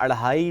2.5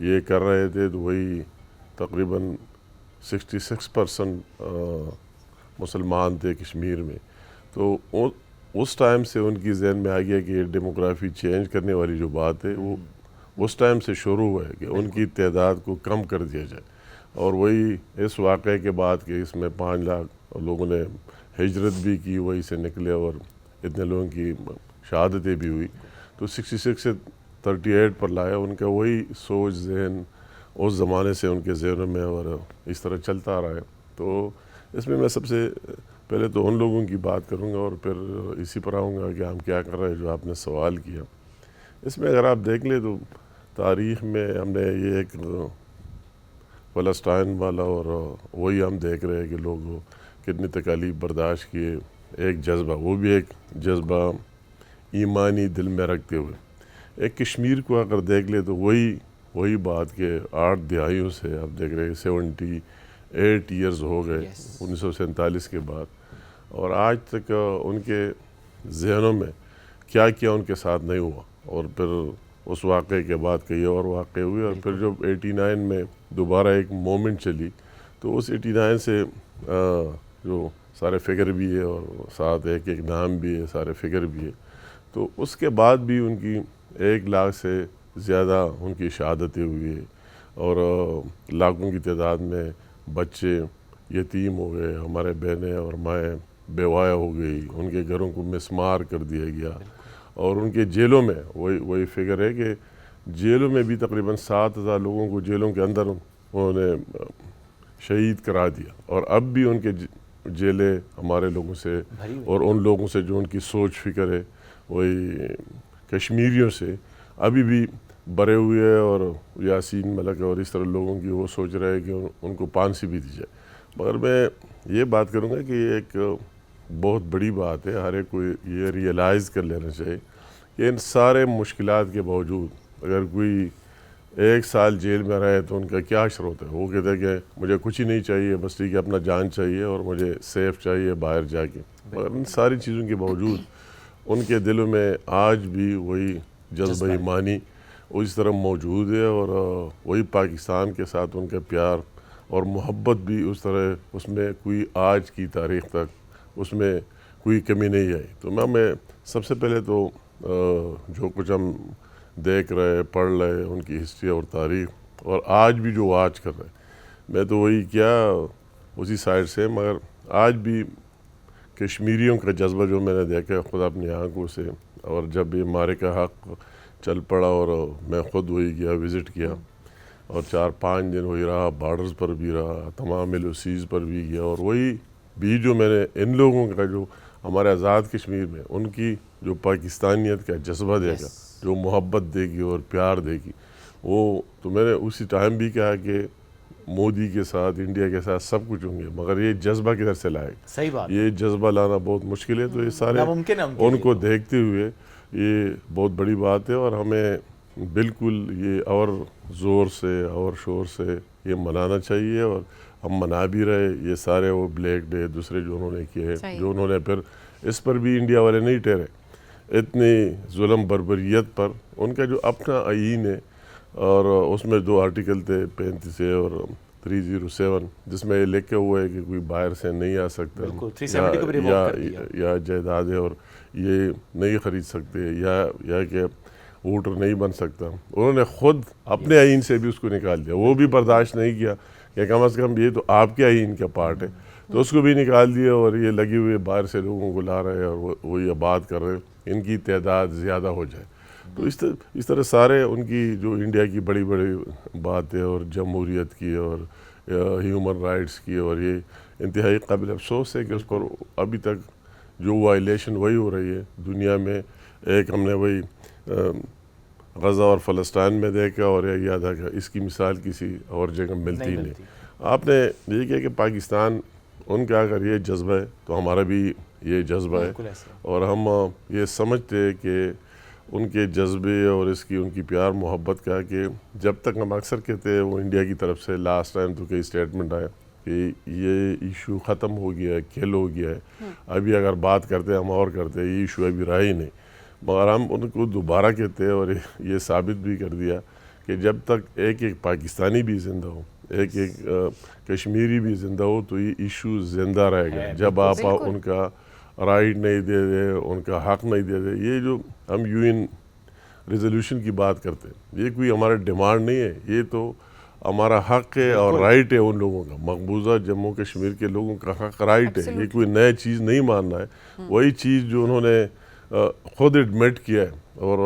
یہ کر رہے تھے تو وہی تقریباً 66% مسلمان تھے کشمیر میں. تو اس ٹائم سے ان کی ذہن میں آ گیا کہ یہ ڈیموگرافی چینج کرنے والی جو بات ہے وہ اس ٹائم سے شروع ہوا ہے کہ ان کی تعداد کو کم کر دیا جائے. اور وہی اس واقعے کے بعد کہ اس میں 5 لاکھ لوگوں نے ہجرت بھی کی, وہی سے نکلے اور اتنے لوگوں کی شہادتیں بھی ہوئی, تو 66 سے 38 پر لایا. ان کا وہی سوچ ذہن اس زمانے سے ان کے ذہنوں میں اور اس طرح چلتا آ رہا ہے. تو اس میں سب سے پہلے تو ان لوگوں کی بات کروں گا اور پھر اسی پر آؤں گا کہ ہم کیا کر رہے ہیں, جو آپ نے سوال کیا. اس میں اگر آپ دیکھ لیں تو تاریخ میں ہم نے یہ ایک فلسطین والا اور وہی ہم دیکھ رہے ہیں کہ لوگ کتنی تکالیف برداشت کیے, ایک جذبہ, وہ بھی ایک جذبہ ایمانی دل میں رکھتے ہوئے. ایک کشمیر کو اگر دیکھ لیں تو وہی بات کہ 8 دہائیوں سے آپ دیکھ رہے ہیں 78 ایئرز ہو گئے 1947 کے بعد, اور آج تک ان کے ذہنوں میں کیا ان کے ساتھ نہیں ہوا. اور پھر اس واقعے کے بعد کئی اور واقعے ہوئے, اور پھر جب 89 میں دوبارہ ایک مومنٹ چلی تو اس 89 سے جو سارے فگر بھی ہے اور ساتھ ایک نام بھی ہے, سارے فگر بھی ہے, تو اس کے بعد بھی ان کی 1 لاکھ سے زیادہ ان کی شہادتیں ہوئی ہے, اور لاکھوں کی تعداد میں بچے یتیم ہو گئے, ہمارے بہنیں اور مائیں بیوایہ ہو گئی, ان کے گھروں کو مسمار کر دیا گیا. اور ان کے جیلوں میں وہی فگر ہے کہ جیلوں میں بھی تقریباً 7,000 لوگوں کو جیلوں کے اندر انہوں نے شہید کرا دیا. اور اب بھی ان کے جیلیں ہمارے لوگوں سے اور ان لوگوں سے جو ان کی سوچ فکر ہے وہی کشمیریوں سے ابھی بھی بھرے ہوئے ہیں. اور یاسین ملک اور اس طرح لوگوں کی وہ سوچ رہے ہیں کہ ان کو پھانسی بھی دی جائے. مگر میں یہ بات کروں گا کہ یہ ایک بہت بڑی بات ہے, ہر ایک کو یہ ریئلائز کر لینا چاہیے کہ ان سارے مشکلات کے باوجود اگر کوئی 1 سال جیل میں رہے تو ان کا کیا اشر ہوتا ہے. وہ کہتے ہیں کہ مجھے کچھ ہی نہیں چاہیے, بس ٹھیک ہے اپنا جان چاہیے اور مجھے سیف چاہیے باہر جا کے. مگر ان ساری چیزوں کے باوجود ان کے دلوں میں آج بھی وہی جذبہ ایمانی اس طرح موجود ہے, اور وہی پاکستان کے ساتھ ان کا پیار اور محبت بھی اس طرح, اس میں کوئی آج کی تاریخ تک اس میں کوئی کمی نہیں آئی. تو میں سب سے پہلے تو جو کچھ ہم دیکھ رہے پڑھ رہے ان کی ہسٹری اور تاریخ, اور آج بھی جو آج کر رہے, میں تو وہی کیا اسی سائڈ سے. مگر آج بھی کشمیریوں کا جذبہ جو میں نے دیکھا خود اپنی آنکھوں سے, اور جب یہ مارے کا حق چل پڑا اور میں خود وہی گیا وزٹ کیا, اور 4-5 دن وہی رہا, بارڈرز پر بھی رہا, تمام LOCs پر بھی گیا, اور وہی بھی جو میں نے ان لوگوں کا جو ہمارے آزاد کشمیر میں ان کی جو پاکستانیت کا جذبہ دیکھا, جو محبت دے گی اور پیار دے گی, وہ تو میں نے اسی ٹائم بھی کہا کہ مودی کے ساتھ انڈیا کے ساتھ سب کچھ ہوں گے, مگر یہ جذبہ کدھر سے لائے. صحیح بات, یہ جذبہ لانا بہت مشکل ہے. تو یہ سارے ان کو دیکھتے ہوئے یہ بہت بڑی بات ہے, اور ہمیں بالکل یہ اور زور سے اور شور سے یہ منانا چاہیے, اور ہم منا بھی رہے. یہ سارے وہ بلیک ڈے دوسرے جو انہوں نے کیے, جو انہوں نے پھر اس پر بھی انڈیا والے نہیں ٹھہرے, اتنی ظلم بربریت پر ان کا جو اپنا آئین ہے, اور اس میں 2 آرٹیکل تھے 35 اور 307 جس میں یہ لکھے ہوئے ہے کہ کوئی باہر سے نہیں آ سکتا, یا جائیداد ہے اور یہ نہیں خرید سکتے, یا کہ ووٹر نہیں بن سکتا. انہوں نے خود اپنے آئین سے بھی اس کو نکال دیا, وہ بھی برداشت نہیں کیا کہ کم از کم یہ تو آپ کے آئین کا پارٹ ہے, تو اس کو بھی نکال دیا. اور یہ لگے ہوئے باہر سے لوگوں کو لا رہے ہیں اور وہ یہ بات کر رہے ہیں ان کی تعداد زیادہ ہو جائے. تو اس طرح سارے ان کی جو انڈیا کی بڑی بڑی باتیں اور جمہوریت کی اور ہیومن رائٹس کی, اور یہ انتہائی قابل افسوس ہے کہ اس پر ابھی تک جو وائلیشن وہی ہو رہی ہے دنیا میں. ایک ہم نے وہی غزہ اور فلسطین میں دیکھا, اور یہ یاد آ اس کی مثال کسی اور جگہ ملتی نہیں. آپ نے یہ کہا کہ پاکستان ان کا اگر یہ جذبہ ہے تو ہمارا بھی یہ جذبہ ہے, اور ہم یہ سمجھتے ہیں کہ ان کے جذبے اور ان کی پیار محبت کا, کہ جب تک ہم اکثر کہتے ہیں وہ انڈیا کی طرف سے لاسٹ ٹائم تو کئی اسٹیٹمنٹ آیا کہ یہ ایشو ختم ہو گیا ہے, کھیل ہو گیا ہے, ابھی اگر بات کرتے ہم اور کرتے یہ ایشو ابھی رہا ہی نہیں. مگر ہم ان کو دوبارہ کہتے ہیں, اور یہ ثابت بھی کر دیا کہ کہ جب تک ایک ایک پاکستانی بھی زندہ ہو، ایک ایک کشمیری بھی زندہ ہو، تو یہ ایشو زندہ رہے گا. جب آپ ان کا رائٹ نہیں دے دے، ان کا حق نہیں دے دے. یہ جو ہم UN ریزولوشن کی بات کرتے ہیں، یہ کوئی ہمارا ڈیمانڈ نہیں ہے، یہ تو ہمارا حق ہے اور رائٹ ہے ان لوگوں کا. مقبوضہ جموں کشمیر کے لوگوں کا حق رائٹ ہے. یہ کوئی نئی چیز نہیں ماننا ہے. وہی چیز جو انہوں نے خود ایڈمٹ کیا ہے اور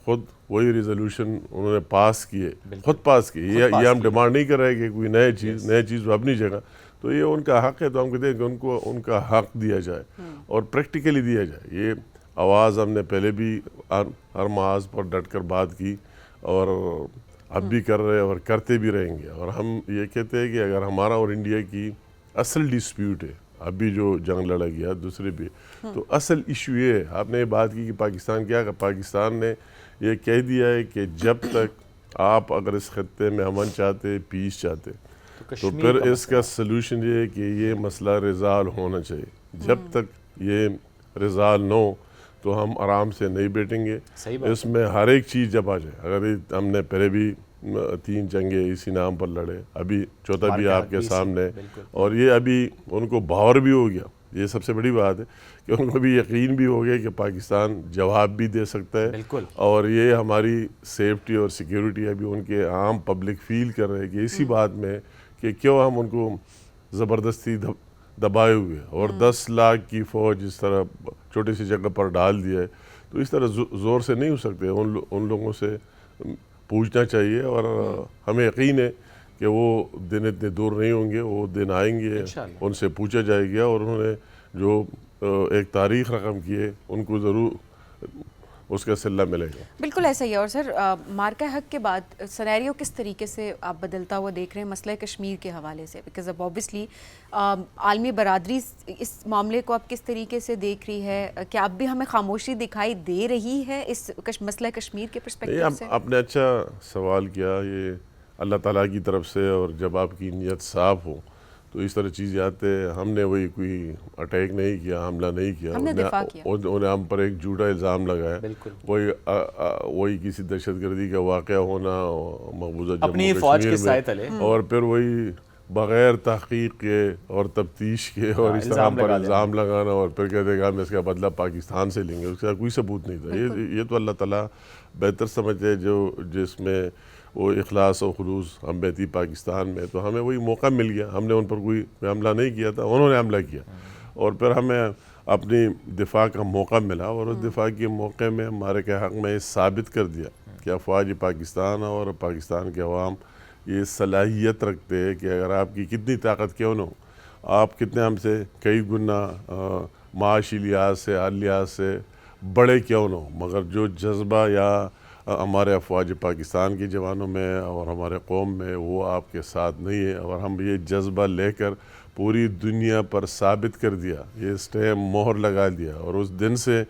خود وہی ریزولوشن انہوں نے پاس کیے، خود پاس کی. یہ ہم ڈیمانڈ نہیں کر رہے کہ کوئی نئی چیز وہ اپنی جگہ. تو یہ ان کا حق ہے. تو ہم کہتے ہیں کہ ان کو ان کا حق دیا جائے اور پریکٹیکلی دیا جائے. یہ آواز ہم نے پہلے بھی ہر محاذ پر ڈٹ کر بات کی اور اب بھی کر رہے اور کرتے بھی رہیں گے. اور ہم یہ کہتے ہیں کہ اگر ہمارا اور انڈیا کی اصل ڈسپیوٹ ہے، اب بھی جو جنگ لڑا گیا دوسرے بھی، تو اصل ایشو یہ ہے. آپ نے یہ بات کی کہ پاکستان کیا کہ پاکستان نے یہ کہہ دیا ہے کہ جب تک آپ اگر اس خطے میں امن چاہتے، پیس چاہتے، تو پھر اس کا سلوشن یہ ہے کہ یہ مسئلہ ریزالو ہونا چاہیے. جب تک یہ ریزالو نہ ہو تو ہم آرام سے نہیں بیٹھیں گے. اس میں ہر ایک چیز جب آ جائے، اگر ہم نے پہلے بھی 3 جنگیں اسی نام پر لڑے، ابھی چوتھا بھی آپ کے سامنے، اور یہ ابھی ان کو باور بھی ہو گیا. یہ سب سے بڑی بات ہے کہ ان کو بھی یقین بھی ہو گیا کہ پاکستان جواب بھی دے سکتا ہے. اور یہ ہماری سیفٹی اور سیکیورٹی ابھی ان کے عام پبلک فیل کر رہے ہیں کہ اسی بات میں کہ کیوں ہم ان کو زبردستی دبائے ہوئے اور 10 لاکھ کی فوج اس طرح چھوٹی سی جگہ پر ڈال دیا ہے. تو اس طرح زور سے نہیں ہو سکتے. ان لوگوں سے پوچھنا چاہیے اور ہمیں یقین ہے کہ وہ دن اتنے دور نہیں ہوں گے. وہ دن آئیں گے، ان سے پوچھا جائے گا اور انہوں نے جو ایک تاریخ رقم کی ہے ان کو ضرور اس کا صلہ ملے گا. بالکل ایسا ہی ہے. اور سر مارکہ حق کے بعد سینیریو کس طریقے سے آپ بدلتا ہوا دیکھ رہے ہیں مسئلہ کشمیر کے حوالے سے؟ بیکاز اب اوبیسلی عالمی برادری اس معاملے کو اب کس طریقے سے دیکھ رہی ہے؟ کیا اب بھی ہمیں خاموشی دکھائی دے رہی ہے اس مسئلہ کشمیر کے پرسپیکٹیو سے؟ آپ نے اچھا سوال کیا. یہ اللہ تعالیٰ کی طرف سے، اور جب آپ کی نیت صاف ہو تو اس طرح چیزیں آتے. ہم نے وہی کوئی اٹیک نہیں کیا، حملہ نہیں کیا. انہوں نے ہم پر ایک جھوٹا الزام لگایا. وہی کسی دہشت گردی کا واقعہ ہونا مقبوضہ جموں کشمیر میں، اور پھر وہی بغیر تحقیق کے اور تفتیش کے اور اس طرح پر الزام لگانا اور پھر کہتے کہ ہم اس کا بدلہ پاکستان سے لیں گے. اس کا کوئی ثبوت نہیں تھا. یہ تو اللہ تعالیٰ بہتر سمجھتے جس میں وہ اخلاص و خلوص ہم بیتی پاکستان میں. تو ہمیں وہی موقع مل گیا. ہم نے ان پر کوئی حملہ نہیں کیا تھا، انہوں نے حملہ کیا اور پھر ہمیں اپنی دفاع کا موقع ملا. اور اس دفاع کے موقع میں ہمارے کے حق میں ثابت کر دیا کہ افواج پاکستان اور پاکستان کے عوام یہ صلاحیت رکھتے ہیں کہ اگر آپ کی کتنی طاقت کیوں نہ ہو، آپ کتنے ہم سے کئی گنا معاشی لحاظ سے، ہر لحاظ سے بڑے کیوں نہ ہو، مگر جو جذبہ یا ہمارے افواج پاکستان کے جوانوں میں اور ہمارے قوم میں وہ آپ کے ساتھ نہیں ہے. اور ہم یہ جذبہ لے کر پوری دنیا پر ثابت کر دیا، یہ اسٹیمپ مہر لگا دیا. اور اس دن سے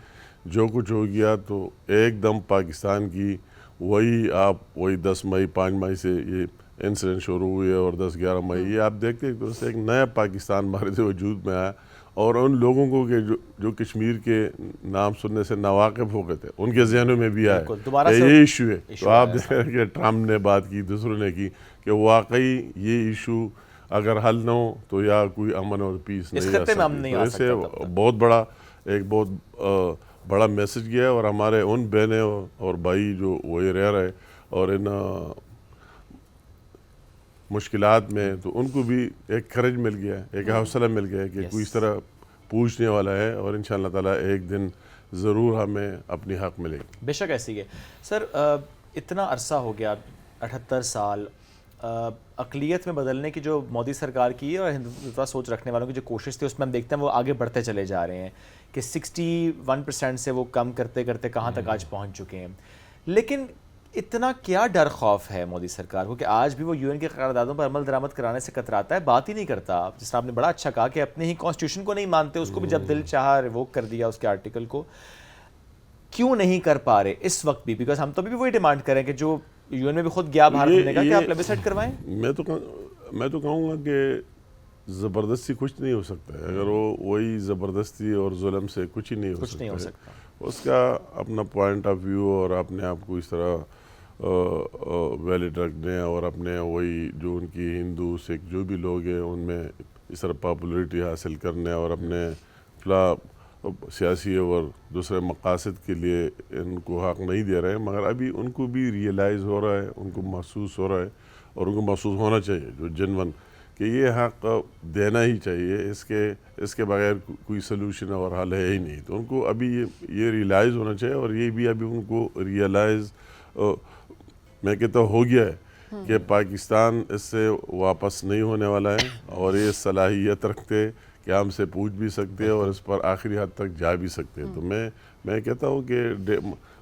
جو کچھ ہو گیا تو ایک دم پاکستان کی وہی 10 مئی 5 مئی سے یہ انسیڈنٹ شروع ہوئے اور 10-11 مئی یہ آپ دیکھتے ہیں تو ایک نیا پاکستان ہمارے سے وجود میں آیا. اور ان لوگوں کو کہ جو کشمیر کے نام سننے سے ناواقف ہو گئے تھے ان کے ذہنوں میں بھی آیا یہ ایشو ہے. تو آپ دیکھ رہے ہیں کہ ٹرمپ نے بات کی، دوسروں نے کی کہ واقعی یہ ایشو اگر حل نہ ہو تو یا کوئی امن اور پیس نہیں آ سکتا. اسے بہت بڑا میسج گیا ہے. اور ہمارے ان بہنیں اور بھائی جو وہی رہ رہے اور ان مشکلات میں، تو ان کو بھی ایک کریج مل گیا ہے، ایک حوصلہ مل گیا ہے کہ کوئی اس طرح پوچھنے والا ہے. اور انشاءاللہ تعالیٰ ایک دن ضرور ہمیں اپنی حق ملے گی. بے شک ایسی ہے. سر اتنا عرصہ ہو گیا، 78 سال، اقلیت میں بدلنے کی جو مودی سرکار کی اور ہندوتوا سوچ رکھنے والوں کی جو کوشش تھی، اس میں ہم دیکھتے ہیں وہ آگے بڑھتے چلے جا رہے ہیں کہ 61% سے وہ کم کرتے کرتے کہاں تک آج پہنچ چکے ہیں. لیکن اتنا کیا ڈر خوف ہے مودی سرکار کو کہ آج بھی وہ UN کے قراردادوں پر عمل درآمد کرانے سے کتراتا ہے، بات ہی نہیں کرتا؟ جس طرح آپ نے بڑا اچھا کہا کہ اپنے ہی کانسٹیٹیوشن کو نہیں مانتے، اس کو بھی جب دل چاہا ریووک کر دیا اس کے آرٹیکل کو. کیوں نہیں کر پا رہے اس وقت بھی؟ بیکاز ہم تو بھی وہی ڈیمانڈ کریں کہ جو UN میں بھی خود گیا بھارت نے کہا کہ آپ پلیبسائٹ کروائیں. میں تو کہوں گا کہ زبردستی کچھ نہیں ہو سکتا ہے. اگر وہی زبردستی اور ظلم سے کچھ ہی نہیں ہو سکتا. اس کا اپنا پوائنٹ آف ویو اور اپنے آپ کو اس طرح ویلڈ رکھنے اور اپنے وہی جو ان کی ہندو سکھ جو بھی لوگ ہیں ان میں اس طرح پاپولیرٹی حاصل کرنے اور اپنے فلاں سیاسی اور دوسرے مقاصد کے لیے ان کو حق نہیں دے رہے ہیں، مگر ابھی ان کو بھی ریئلائز ہو رہا ہے، ان کو محسوس ہو رہا ہے اور ان کو محسوس ہونا چاہیے جو جنون کہ یہ حق دینا ہی چاہیے، اس کے بغیر کوئی سلوشن اور حل ہے ہی نہیں. تو ان کو ابھی یہ ریئلائز ہونا چاہیے اور یہ بھی ابھی ان کو ریئلائز میں کہتا ہوں ہو گیا ہے کہ پاکستان اس سے واپس نہیں ہونے والا ہے اور یہ صلاحیت رکھتے کہ ہم سے پوچھ بھی سکتے ہیں اور اس پر آخری حد تک جا بھی سکتے ہیں. تو میں کہتا ہوں کہ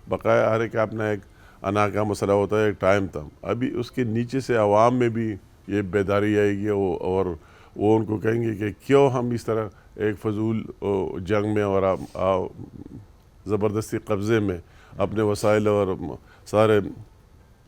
بقایا ہر ایک اپنا ایک انا کا مسئلہ ہوتا ہے، ایک ٹائم تھا، ابھی اس کے نیچے سے عوام میں بھی یہ بیداری آئے گی اور وہ ان کو کہیں گے کہ کیوں ہم اس طرح ایک فضول جنگ میں اور زبردستی قبضے میں اپنے وسائل اور سارے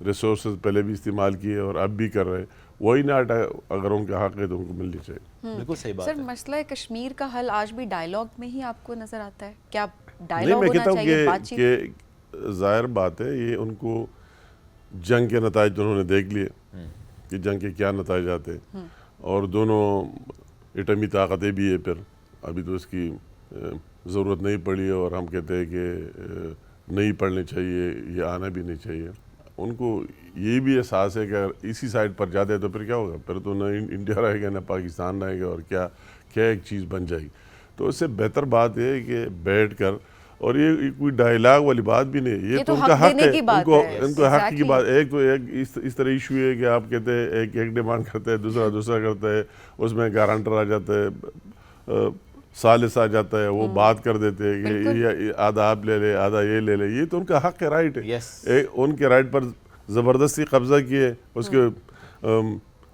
ریسورسز پہلے بھی استعمال کیے اور اب بھی کر رہے، وہی نہ اگر ان کا حق ہے تو ان کو ملنی چاہیے. بالکل صحیح بات سر ہے. مسئلہ کشمیر کا حل آج بھی ڈائیلاگ میں ہی آپ کو نظر آتا ہے؟ کیا نہیں، ڈائیلاگ میں ہونا کہتا ہوں چاہیے، بات چیت؟ کہ ظاہر بات ہے یہ ان کو جنگ کے نتائج انہوں نے دیکھ لیے کہ جنگ کے کیا نتائج آتے اور دونوں ایٹمی طاقتیں بھی ہے، پھر ابھی تو اس کی ضرورت نہیں پڑی اور ہم کہتے ہیں کہ نہیں پڑھنی چاہیے، یہ آنا بھی نہیں چاہیے. ان کو یہ بھی احساس ہے کہ اگر اسی سائڈ پر جاتے تو پھر کیا ہوگا، پھر تو نہ انڈیا رہے گا نہ پاکستان رہے گا اور کیا ایک چیز بن جائے گی. تو اس سے بہتر بات یہ ہے کہ بیٹھ کر، اور یہ کوئی ڈائیلاگ والی بات بھی نہیں ہے، یہ تو ان کا حق ہے، ان کو حق کی بات. ایک تو اس طرح ایشو ہے کہ آپ کہتے ہیں ایک ڈیمانڈ کرتے ہیں، دوسرا کرتا ہے، اس میں گارنٹر آ جاتا ہے، ثالث آ جاتا ہے، وہ بات کر دیتے ہیں کہ یہ آدھا آپ لے لے آدھا یہ لے لے. یہ تو ان کا حق ہے، رائٹ ہے. ان کے رائٹ پر زبردستی قبضہ کیے، اس کے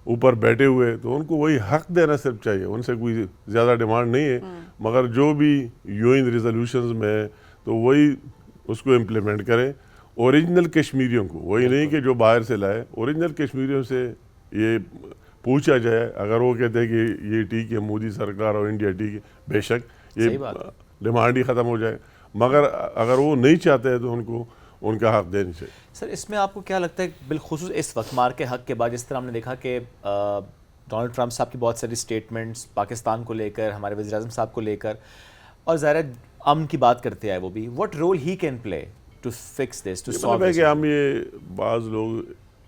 اوپر بیٹھے ہوئے، تو ان کو وہی حق دینا صرف چاہیے، ان سے کوئی زیادہ ڈیمانڈ نہیں ہے. مگر جو بھی یو این ریزولوشنز میں تو وہی اس کو امپلیمنٹ کریں اوریجنل کشمیریوں کو، وہی نہیں کہ جو باہر سے لائے. اوریجنل کشمیریوں سے یہ پوچھا جائے، اگر وہ کہتے ہیں کہ یہ ٹھیک ہے مودی سرکار اور انڈیا ٹھیک ہے، بے شک یہ ڈیمانڈ ہی ختم ہو جائے. مگر اگر وہ نہیں چاہتے ہیں تو ان کو ان کا حق دینی چاہیے. سر اس میں آپ کو کیا لگتا ہے بالخصوص اس وقت مار کے حق کے بعد، جس طرح ہم نے دیکھا کہ ڈونلڈ ٹرمپ صاحب کی بہت ساری سٹیٹمنٹس پاکستان کو لے کر، ہمارے وزیر اعظم صاحب کو لے کر، اور ظاہر امن کی بات کرتے ہیں وہ بھی، what role he can play to fix this, to solve مطلب ہے کہ ہم یہ بعض لوگ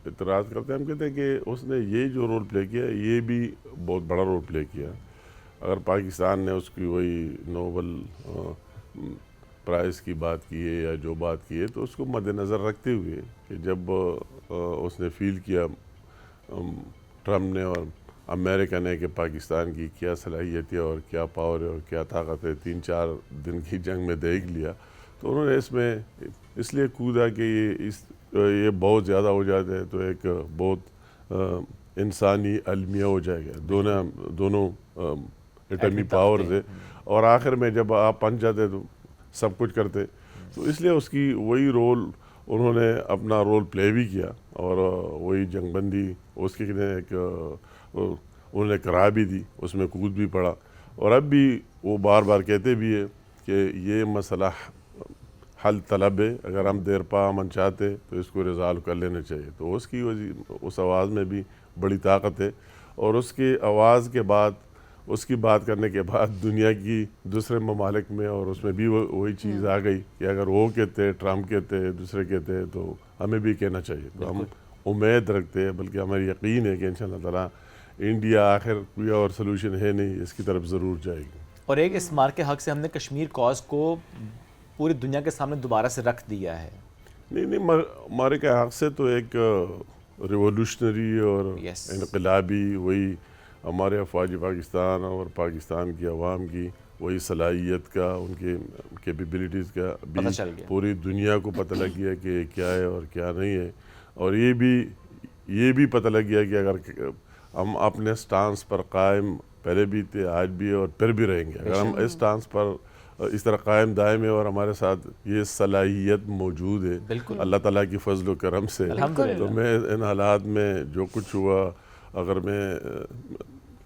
اعتراض کرتے ہیں، ہم کہتے ہیں کہ اس نے یہ جو رول پلے کیا یہ بھی بہت بڑا رول پلے کیا. اگر پاکستان نے اس کی وہی نوبل پرائز کی بات کی ہے یا جو بات کی ہے تو اس کو مد نظر رکھتے ہوئے کہ جب اس نے فیل کیا ٹرمپ نے اور امریکہ نے کہ پاکستان کی کیا صلاحیت ہے اور کیا پاور ہے اور کیا طاقت ہے، 3-4 دن کی جنگ میں دیکھ لیا، تو انہوں نے اس میں اس لیے کودا کہ یہ بہت زیادہ ہو جاتا ہے تو ایک بہت انسانی المیہ ہو جائے گا دونوں ایٹمی پاور سے، اور آخر میں جب آپ پنچ جاتے تو سب کچھ کرتے. تو اس لیے اس کی وہی رول انہوں نے اپنا رول پلے بھی کیا اور وہی جنگ بندی اس کے ایک انہوں نے کرا بھی دی، اس میں کود بھی پڑا. اور اب بھی وہ بار بار کہتے بھی ہے کہ یہ مسئلہ حل طلب ہے، اگر ہم دیر پا امن چاہتے تو اس کو ریزالو کر لینا چاہیے. تو اس کی اس آواز میں بھی بڑی طاقت ہے، اور اس کی آواز کے بعد، اس کی بات کرنے کے بعد دنیا کی دوسرے ممالک میں اور اس میں بھی وہی چیز آ گئی کہ اگر وہ کہتے، ٹرمپ کہتے، دوسرے کہتے تو ہمیں بھی کہنا چاہیے. تو ہم امید رکھتے ہیں، بلکہ ہمیں یقین ہے کہ انشاءاللہ تعالیٰ انڈیا آخر کوئی اور سلوشن ہے نہیں، اس کی طرف ضرور جائے گی. اور ایک اس مار کے حق سے ہم نے کشمیر کاز کو پوری دنیا کے سامنے دوبارہ سے رکھ دیا ہے. نہیں ہمارے کے حق سے تو ایک ریولوشنری اور انقلابی وہی ہمارے افواج پاکستان اور پاکستان کی عوام کی وہی صلاحیت کا، ان کے کیپیبلٹیز کا بھی پوری دنیا کو پتہ لگ گیا کہ کیا ہے اور کیا نہیں ہے. اور یہ بھی پتہ لگ گیا کہ اگر ہم اپنے سٹانس پر قائم پہلے بھی تھے، آج بھی اور پھر بھی رہیں گے، اگر ہم اس سٹانس پر اس طرح قائم دائم ہے اور ہمارے ساتھ یہ صلاحیت موجود ہے اللہ تعالیٰ کی فضل و کرم سے، تو میں ان حالات میں جو کچھ ہوا، اگر میں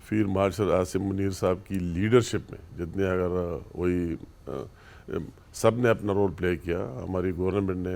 فیلڈ مارشل عاصم منیر صاحب کی لیڈرشپ میں جتنے اگر وہی سب نے اپنا رول پلے کیا، ہماری گورنمنٹ نے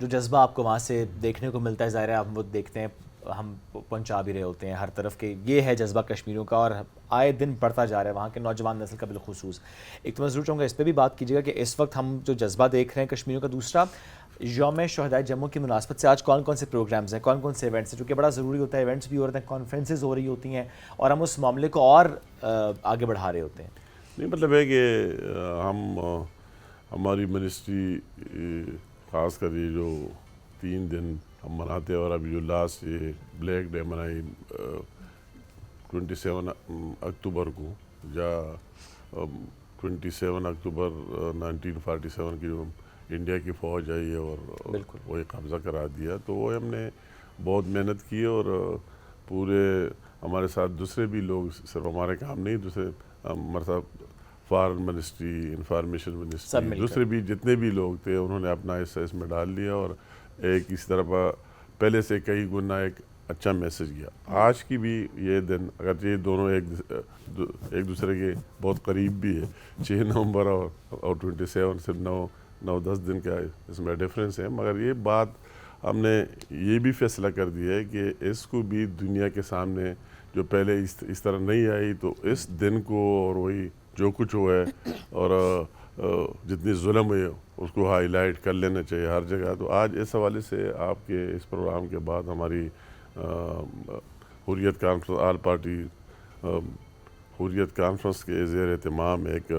جو جذبہ آپ کو وہاں سے دیکھنے کو ملتا ہے، ظاہر ہے ہم وہ دیکھتے ہیں، ہم پہنچا بھی رہے ہوتے ہیں ہر طرف کے، یہ ہے جذبہ کشمیریوں کا اور آئے دن بڑھتا جا رہا ہے وہاں کے نوجوان نسل کا بالخصوص. ایک تو میں ضرور چاہوں گا اس پہ بھی بات کیجیے گا کہ اس وقت ہم جو جذبہ دیکھ رہے ہیں کشمیریوں کا، دوسرا یوم شہدائے جموں کی مناسبت سے آج کون کون سے پروگرامز ہیں، کون کون سے ایونٹس ہیں، چونکہ بڑا ضروری ہوتا ہے، ایونٹس بھی ہو رہے ہیں، کانفرنسز ہو رہی ہوتی ہیں اور ہم اس معاملے کو اور آگے بڑھا رہے ہوتے ہیں. نہیں مطلب ہے کہ ہماری منسٹری خاص کر یہ جو 3 دن ہم مناتے ہیں، اور ابھی جو لاسٹ یہ بلیک ڈے منائی 27 اکتوبر کو، یا 27 اکتوبر 1947 کی جو انڈیا کی فوج آئی ہے اور وہی قبضہ کرا دیا، تو وہ ہم نے بہت محنت کی، اور پورے ہمارے ساتھ دوسرے بھی لوگ، صرف ہمارے کام نہیں، دوسرے ہمارے فارن منسٹری، انفارمیشن منسٹری، دوسرے بھی جتنے بھی لوگ تھے انہوں نے اپنا حصہ اس میں ڈال لیا، اور ایک اس طرح پہلے سے کئی گنا ایک اچھا میسج گیا. آج کی بھی یہ دن، اگرچہ یہ دونوں ایک دوسرے کے بہت قریب بھی ہے، 6 نومبر اور 27 صرف 9-10 دن کا اس میں ڈفرینس ہے، مگر یہ بات ہم نے یہ بھی فیصلہ کر دیا ہے کہ اس کو بھی دنیا کے سامنے، جو پہلے اس طرح نہیں آئی، تو اس دن کو اور وہی جو کچھ ہوا ہے اور جتنی ظلم ہوئی اس کو ہائی لائٹ کر لینا چاہیے ہر جگہ. تو آج اس حوالے سے آپ کے اس پروگرام کے بعد ہماری حریت کانفرنس، آل پارٹی حریت کانفرنس کے زیر اہتمام ایک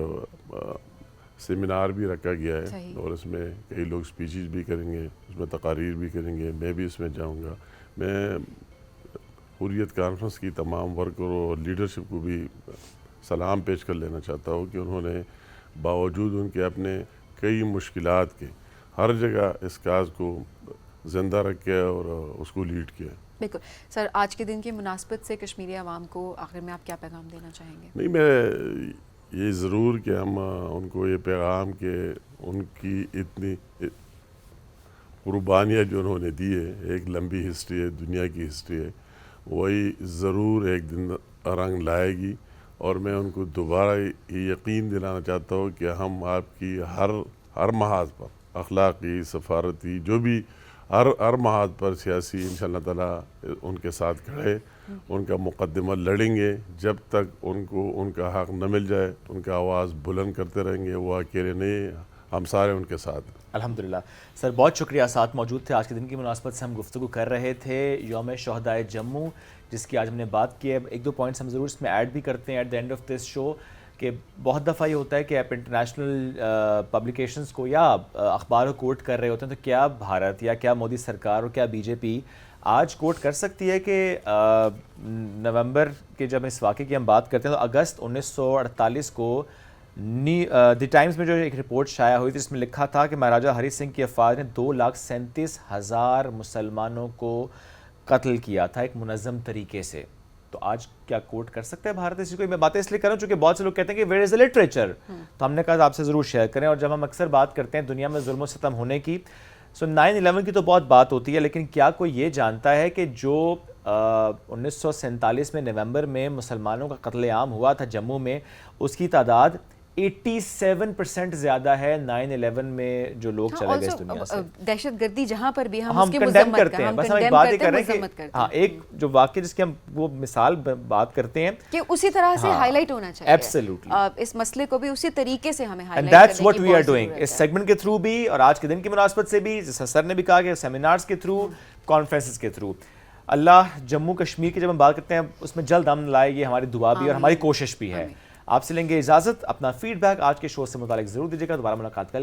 سیمینار بھی رکھا گیا ہے، اور اس میں کئی لوگ اسپیچز بھی کریں گے، اس میں تقاریر بھی کریں گے، میں بھی اس میں جاؤں گا. میں حریت کانفرنس کی تمام ورکروں اور لیڈرشپ کو بھی سلام پیش کر لینا چاہتا ہوں کہ انہوں نے باوجود ان کے اپنے کئی مشکلات کے ہر جگہ اس کاز کو زندہ رکھے اور اس کو لیڈ کیا. بالکل سر، آج کے دن کی مناسبت سے کشمیری عوام کو آخر میں آپ کیا پیغام دینا چاہیں گے؟ نہیں، میں یہ ضرور کہ ہم ان کو یہ پیغام کہ ان کی اتنی قربانیاں جو انہوں نے دی ہے، ایک لمبی ہسٹری ہے، دنیا کی ہسٹری ہے، وہی ضرور ایک دن رنگ لائے گی. اور میں ان کو دوبارہ یہ یقین دلانا چاہتا ہوں کہ ہم آپ کی ہر محاذ پر، اخلاقی، سفارتی، جو بھی ہر محاذ پر سیاسی، انشاءاللہ تعالیٰ ان کے ساتھ کھڑے، ان کا مقدمہ لڑیں گے جب تک ان کو ان کا حق نہ مل جائے. ان کا آواز بلند کرتے رہیں گے، وہ اکیلے نہیں، ہم سارے ان کے ساتھ. الحمدللہ سر، بہت شکریہ، ساتھ موجود تھے. آج کے دن کی مناسبت سے ہم گفتگو کر رہے تھے یوم شہدائے جموں، جس کی آج ہم نے بات کی ہے. 1-2 پوائنٹس ہم ضرور اس میں ایڈ بھی کرتے ہیں at the end of this show, کہ بہت دفعہ یہ ہوتا ہے کہ آپ انٹرنیشنل پبلیکیشنز کو یا اخبار کو کوٹ کر رہے ہوتے ہیں، تو کیا بھارت یا کیا مودی سرکار اور کیا بی جے پی آج کوٹ کر سکتی ہے کہ نومبر کے جب اس واقعے کی ہم بات کرتے ہیں تو اگست 1948 کو دی ٹائمز میں جو ایک رپورٹ شائع ہوئی تھی، اس میں لکھا تھا کہ مہاراجہ ہری سنگھ کی افواج نے 2,37,000 مسلمانوں کو قتل کیا تھا ایک منظم طریقے سے. تو آج کیا کوٹ کر سکتا ہے بھارت اس کو؟ میں باتیں اس لیے کر رہا ہوں چونکہ بہت سے لوگ کہتے ہیں کہ ویئر از اے لٹریچر، تو ہم نے کہا آپ سے ضرور شیئر کریں. اور جب ہم اکثر بات کرتے ہیں دنیا میں ظلم و ستم ہونے کی، 9/11 کی تو بہت بات ہوتی ہے، لیکن کیا کوئی یہ جانتا ہے کہ جو 1947 میں نومبر میں مسلمانوں کا قتل عام ہوا تھا جموں میں، اس کی تعداد 87% زیادہ ہے 9/11 میں جو لوگ چلے گئے اس دنیا سے. دہشت گردی جہاں پر بھی ہم اس کی کنڈیم مذمت کرتے ہیں، بس ہم ایک بات ہی کر رہے ہیں کہ ہاں ایک جو واقعہ جس کی ہم وہ مثال بات کرتے ہیں کہ اسی طرح سے ہائی لائٹ ہونا چاہیے. ایبسلیوٹلی، اس مسئلے کو بھی اسی طریقے سے ہمیں high and light that's what we are doing اس سیگمنٹ کے تھرو بھی، اور آج کے دن کی مناسبت سے بھی، جیسا سر نے بھی کہا کہ سیمینارز کے تھرو، کانفرنسز کے تھرو. اللہ جموں کشمیر کی جب ہم بات کرتے ہیں اس میں جلد امن لائے، یہ ہماری دعا بھی اور ہماری کوشش بھی ہے. آپ سے لیں گے اجازت. اپنا فیڈ بیک آج کے شو سے متعلق ضرور دیجیے گا. دوبارہ ملاقات